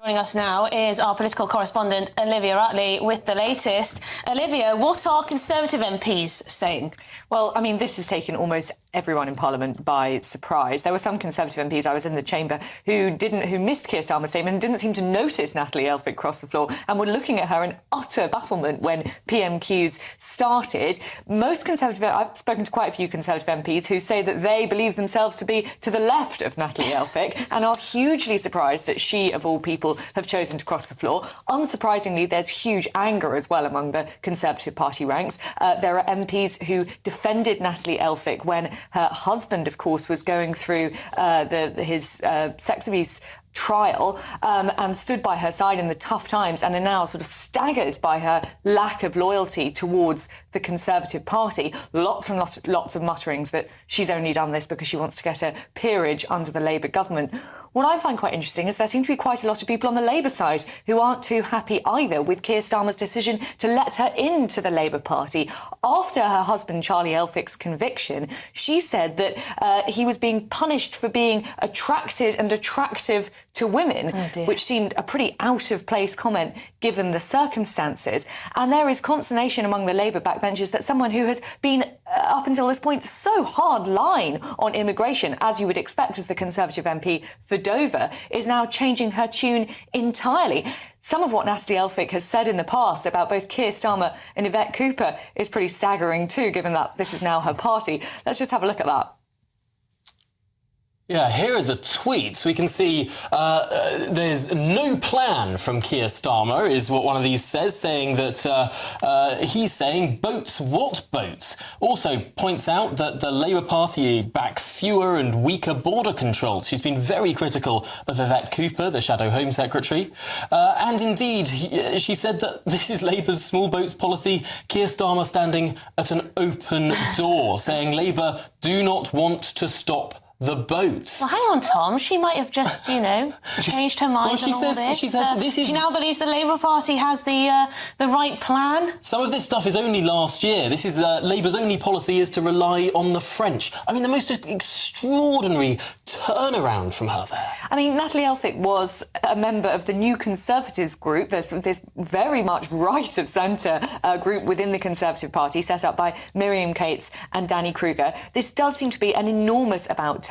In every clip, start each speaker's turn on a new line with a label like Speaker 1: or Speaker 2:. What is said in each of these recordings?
Speaker 1: Joining us now is our political correspondent Olivia Utley with the latest. Olivia, what are Conservative MPs saying?
Speaker 2: Well, I mean, this has taken almost everyone in Parliament by surprise. There were some Conservative MPs, I was in the chamber, who missed Keir Starmer's statement and didn't seem to notice Natalie Elphicke cross the floor and were looking at her in utter bafflement when PMQs started. I've spoken to quite a few Conservative MPs who say that they believe themselves to be to the left of Natalie Elphicke and are hugely surprised that she, of all people, have chosen to cross the floor. Unsurprisingly, there's huge anger as well among the Conservative Party ranks. There are MPs who defended Natalie Elphicke when her husband, of course, was going through his sex abuse trial and stood by her side in the tough times and are now sort of staggered by her lack of loyalty towards the Conservative Party. Lots and lots of mutterings that she's only done this because she wants to get a peerage under the Labour government. What I find quite interesting is there seem to be quite a lot of people on the Labour side who aren't too happy either with Keir Starmer's decision to let her into the Labour Party. After her husband Charlie Elphicke's conviction, she said that he was being punished for being attracted and attractive to women, which seemed a pretty out-of-place comment given the circumstances. And there is consternation among the Labour backbenchers that someone who has been, up until this point, so hard line on immigration, as you would expect as the Conservative MP for Dover, is now changing her tune entirely. Some of what Natalie Elphicke has said in the past about both Keir Starmer and Yvette Cooper is pretty staggering too, given that this is now her party. Let's just have a look at that.
Speaker 3: Yeah, here are the tweets. We can see there's no plan from Keir Starmer, is what one of these says, saying that he's saying, boats, what boats? Also points out that the Labour Party back fewer and weaker border controls. She's been very critical of Yvette Cooper, the Shadow Home Secretary. And indeed, she said that this is Labour's small boats policy. Keir Starmer standing at an open door, saying Labour do not want to stop the boats.
Speaker 1: Well, hang on, Tom. She might have just, changed her mind on all this.
Speaker 3: She says this is...
Speaker 1: She now believes the Labour Party has the right plan.
Speaker 3: Some of this stuff is only last year. This is Labour's only policy is to rely on the French. I mean, the most extraordinary turnaround from her there.
Speaker 2: I mean, Natalie Elphicke was a member of the New Conservatives group. There's this very much right-of-centre group within the Conservative Party set up by Miriam Cates and Danny Kruger. This does seem to be an enormous about-turn.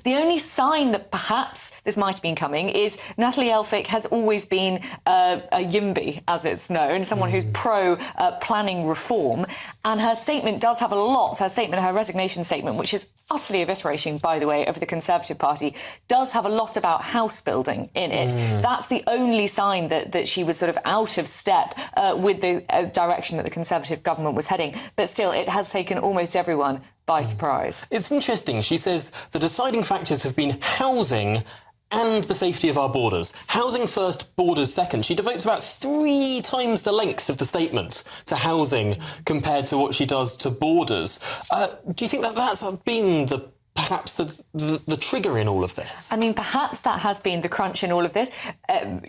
Speaker 2: The only sign that perhaps this might have been coming is Natalie Elphicke has always been a YIMBY, as it's known, someone who's pro-planning reform, and her statement does have a lot. Her resignation statement, which is utterly eviscerating, by the way, of the Conservative Party, does have a lot about house building in it. That's the only sign that she was sort of out of step with the direction that the Conservative government was heading. But still, it has taken almost everyone by surprise.
Speaker 3: It's interesting. She says the deciding factors have been housing and the safety of our borders. Housing first, borders second. She devotes about 3 times the length of the statement to housing compared to what she does to borders. Do you think that that's been perhaps the trigger in all of this?
Speaker 2: I mean, perhaps that has been the crunch in all of this.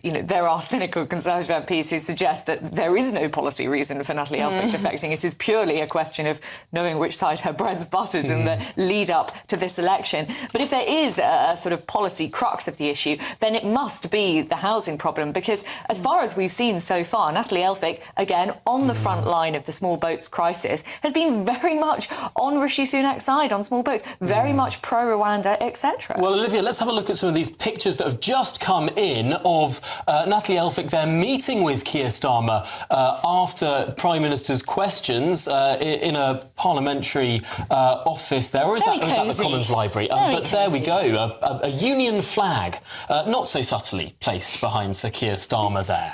Speaker 2: There are cynical Conservative MPs who suggest that there is no policy reason for Natalie Elphicke defecting. It is purely a question of knowing which side her bread's buttered in the lead-up to this election. But if there is a sort of policy crux of the issue, then it must be the housing problem, because as far as we've seen so far, Natalie Elphicke, again, on the front line of the small boats crisis, has been very much on Rishi Sunak's side on small boats, very much pro-Rwanda, etc.
Speaker 3: Well, Olivia, let's have a look at some of these pictures that have just come in of Natalie Elphicke there meeting with Keir Starmer after Prime Minister's questions in a parliamentary office there. Or is that the Commons Library? But there we go, a Union flag, not so subtly placed behind Sir Keir Starmer there.